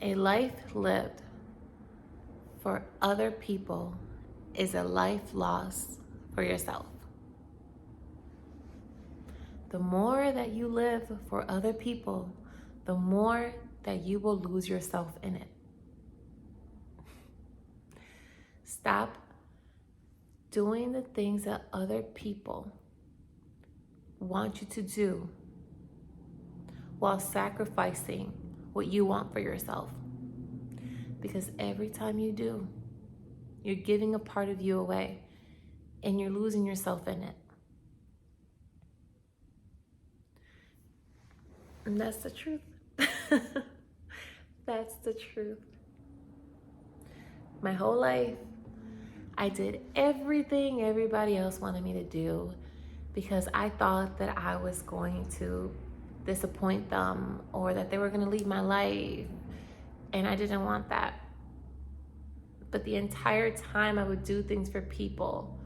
A life lived for other people is a life lost for yourself. The more that you live for other people, the more that you will lose yourself in it. Stop doing the things that other people want you to do while sacrificing what you want for yourself. Because every time you do, you're giving a part of you away and you're losing yourself in it. And that's the truth. That's the truth. My whole life, I did everything everybody else wanted me to do because I thought that I was going to disappoint them or that they were going to leave my life. And I didn't want that. But the entire time I would do things for people,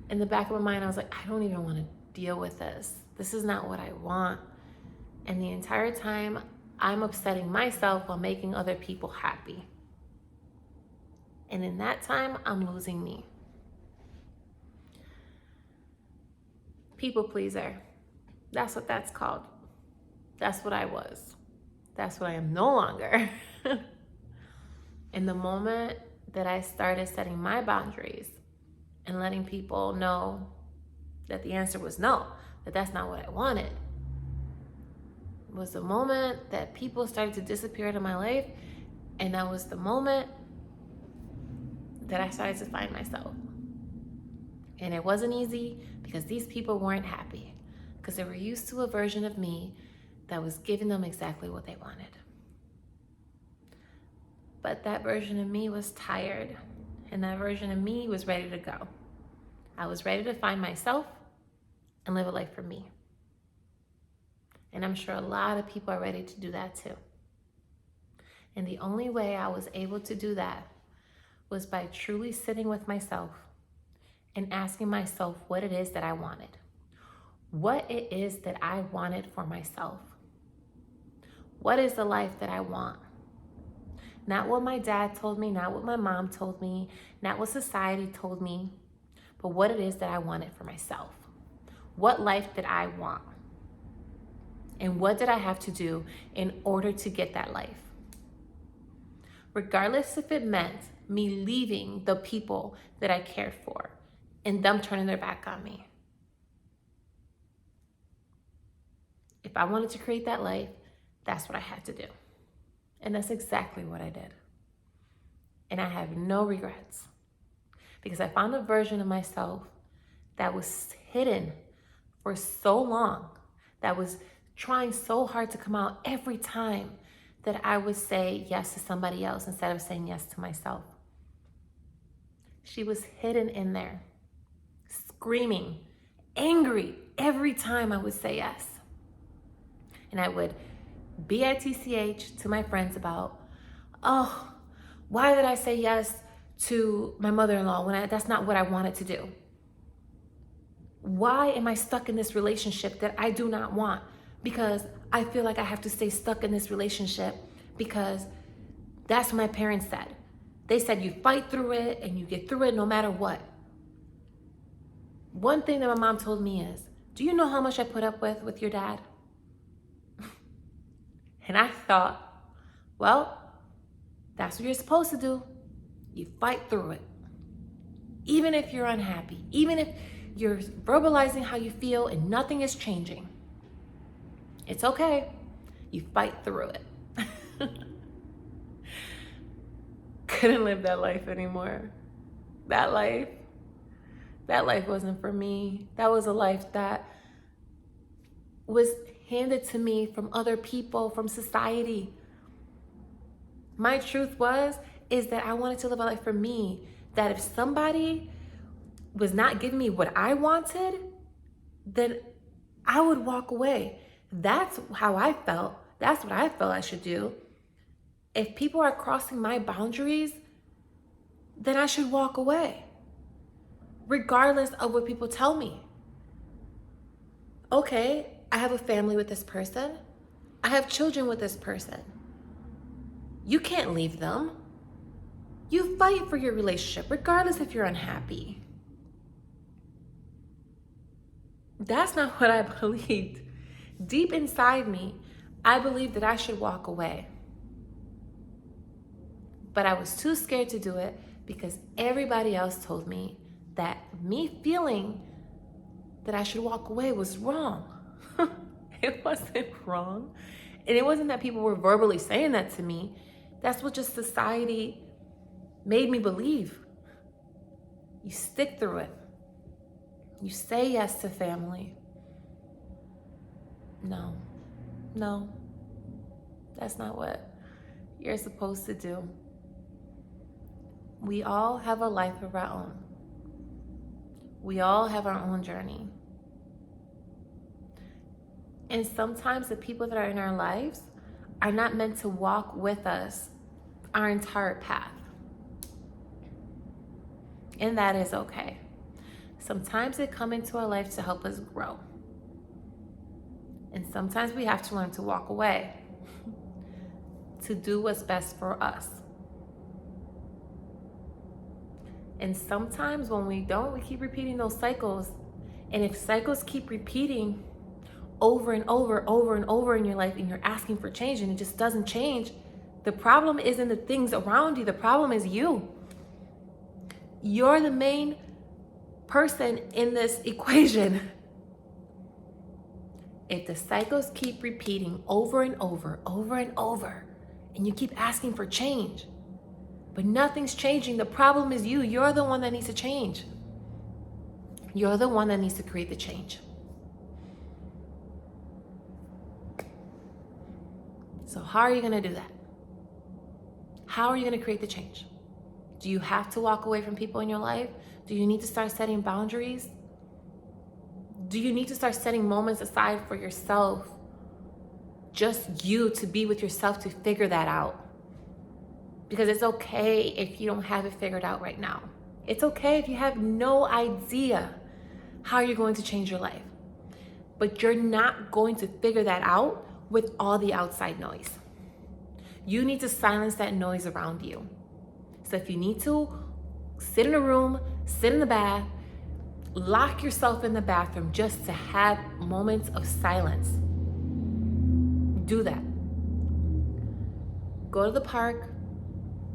in the back of my mind, I was like, I don't even want to deal with this. This is not what I want. And the entire time, I'm upsetting myself while making other people happy. And in that time, I'm losing me. People pleaser. That's what that's called. That's what I was. That's what I am no longer. In the moment that I started setting my boundaries and letting people know that the answer was no, that that's not what I wanted, was the moment that people started to disappear out of my life. And that was the moment that I started to find myself. And it wasn't easy because these people weren't happy because they were used to a version of me that was giving them exactly what they wanted. But that version of me was tired, and that version of me was ready to go. I was ready to find myself and live a life for me. And I'm sure a lot of people are ready to do that too. And the only way I was able to do that was by truly sitting with myself and asking myself what it is that I wanted. What it is that I wanted for myself. What is the life that I want? Not what my dad told me, not what my mom told me, not what society told me, but what it is that I wanted for myself. What life did I want? And what did I have to do in order to get that life? Regardless if it meant me leaving the people that I cared for and them turning their back on me. If I wanted to create that life, that's what I had to do. And that's exactly what I did. And I have no regrets because I found a version of myself that was hidden for so long, that was trying so hard to come out every time that I would say yes to somebody else instead of saying yes to myself. She was hidden in there, screaming, angry every time I would say yes. And I would bitch to my friends about, oh, why did I say yes to my mother-in-law when that's not what I wanted to do? Why am I stuck in this relationship that I do not want? Because I feel like I have to stay stuck in this relationship because that's what my parents said. They said you fight through it and you get through it no matter what. One thing that my mom told me is, do you know how much I put up with your dad? And I thought, well, that's what you're supposed to do. You fight through it. Even if you're unhappy, even if you're verbalizing how you feel and nothing is changing, it's okay. You fight through it. Couldn't live that life anymore. That life wasn't for me. That was a life that was handed to me from other people, from society. My truth is that I wanted to live a life for me, that if somebody was not giving me what I wanted, then I would walk away. That's how I felt. That's what I felt I should do. If people are crossing my boundaries, then I should walk away, regardless of what people tell me. Okay, I have a family with this person. I have children with this person. You can't leave them. You fight for your relationship, regardless if you're unhappy. That's not what I believed. Deep inside me, I believed that I should walk away. But I was too scared to do it because everybody else told me that me feeling that I should walk away was wrong. It wasn't wrong. And it wasn't that people were verbally saying that to me. That's what just society made me believe. You stick through it. You say yes to family. No, that's not what you're supposed to do. We all have a life of our own. We all have our own journey. And sometimes the people that are in our lives are not meant to walk with us our entire path. And that is okay. Sometimes they come into our life to help us grow. And sometimes we have to learn to walk away to do what's best for us. And sometimes when we don't, we keep repeating those cycles. And if cycles keep repeating over and over in your life, and you're asking for change and it just doesn't change, the problem isn't the things around you. The problem is you. You're the main person in this equation. If the cycles keep repeating over and over, and you keep asking for change, but nothing's changing, the problem is you. You're the one that needs to change. You're the one that needs to create the change. So how are you going to do that? How are you going to create the change? Do you have to walk away from people in your life? Do you need to start setting boundaries? Do you need to start setting moments aside for yourself? Just you to be with yourself to figure that out. Because it's okay if you don't have it figured out right now. It's okay if you have no idea how you're going to change your life. But you're not going to figure that out with all the outside noise. You need to silence that noise around you. So if you need to, sit in a room, sit in the bath, lock yourself in the bathroom just to have moments of silence. Do that. Go to the park,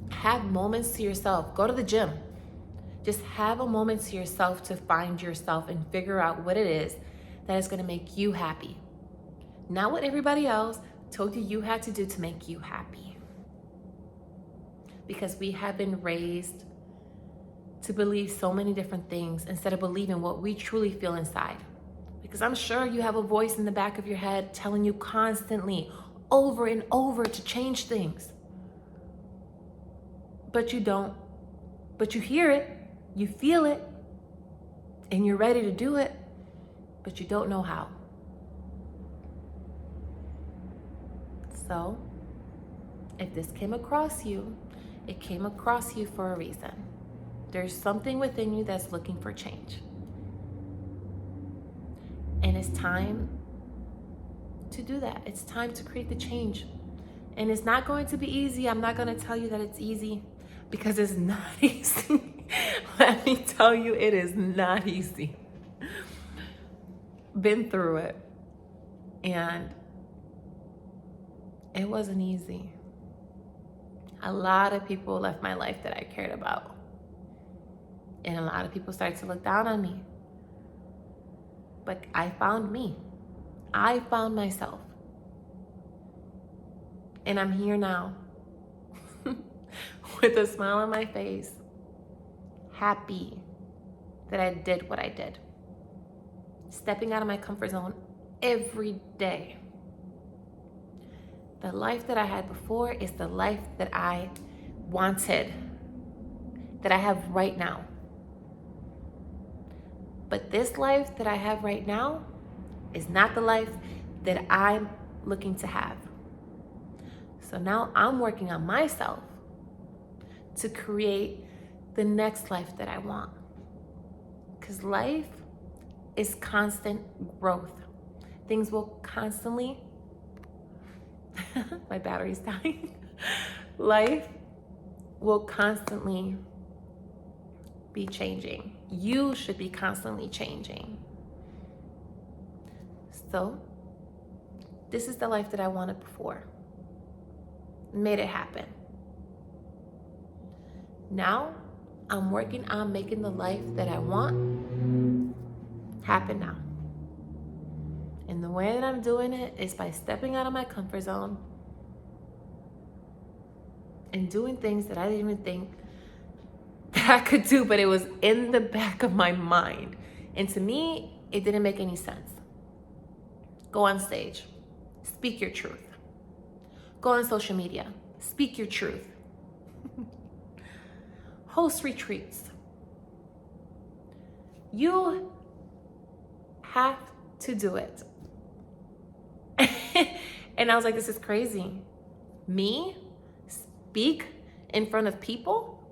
have moments to yourself. Go to the gym. Just have a moment to yourself to find yourself and figure out what it is that is going to make you happy. Not what everybody else told you had to do to make you happy. Because we have been raised to believe so many different things instead of believing what we truly feel inside. Because I'm sure you have a voice in the back of your head telling you constantly, over and over, to change things. But you don't. But you hear it, you feel it, and you're ready to do it, but you don't know how. So, if this came across you, it came across you for a reason. There's something within you that's looking for change. And it's time to do that. It's time to create the change. And it's not going to be easy. I'm not going to tell you that it's easy because it's not easy. Let me tell you, it is not easy. Been through it. And it wasn't easy. A lot of people left my life that I cared about. And a lot of people started to look down on me. But I found me. I found myself. And I'm here now with a smile on my face, happy that I did what I did. Stepping out of my comfort zone every day. The life that I had before is the life that I wanted, that I have right now. But this life that I have right now is not the life that I'm looking to have. So now I'm working on myself to create the next life that I want. Because life is constant growth. Things will constantly, my battery's dying. Life will constantly be changing. You should be constantly changing. So, this is the life that I wanted before. Made it happen. Now, I'm working on making the life that I want happen now. And the way that I'm doing it is by stepping out of my comfort zone and doing things that I didn't even think that I could do, but it was in the back of my mind. And to me, it didn't make any sense. Go on stage, speak your truth. Go on social media, speak your truth. Host retreats. You have to do it. And I was like, this is crazy. Me speak in front of people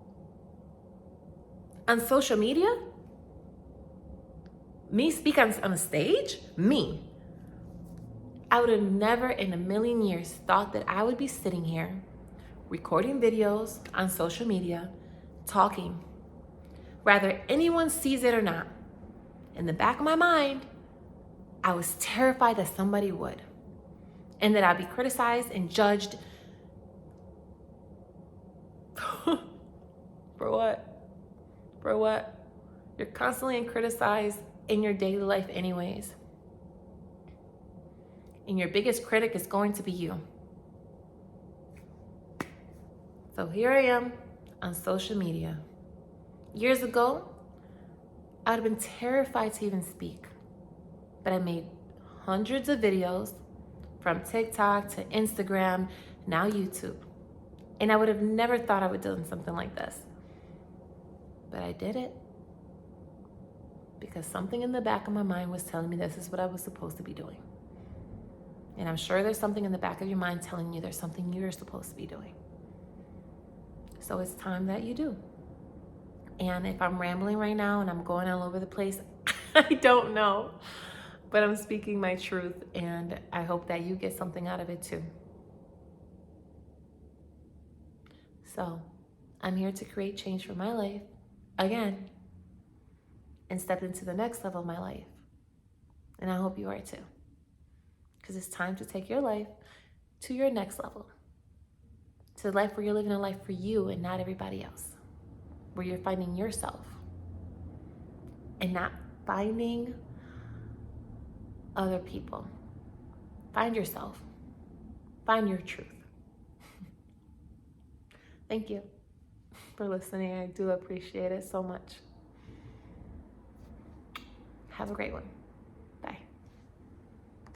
on social media? Me speak on a stage? Me. I would have never in a million years thought that I would be sitting here recording videos on social media, talking. Whether anyone sees it or not, in the back of my mind, I was terrified that somebody would. And that I'd be criticized and judged. For what? For what? You're constantly criticized in your daily life anyways. And your biggest critic is going to be you. So here I am on social media. Years ago, I would have been terrified to even speak. But I made hundreds of videos from TikTok to Instagram, now YouTube. And I would have never thought I would do something like this. But I did it because something in the back of my mind was telling me this is what I was supposed to be doing. And I'm sure there's something in the back of your mind telling you there's something you're supposed to be doing. So it's time that you do. And if I'm rambling right now and I'm going all over the place, I don't know. But I'm speaking my truth, and I hope that you get something out of it too. So I'm here to create change for my life again and step into the next level of my life. And I hope you are too. Because it's time to take your life to your next level. To the life where you're living a life for you and not everybody else. Where you're finding yourself and not finding other people. Find yourself. Find your truth. Thank you for listening. I do appreciate it so much. Have a great one.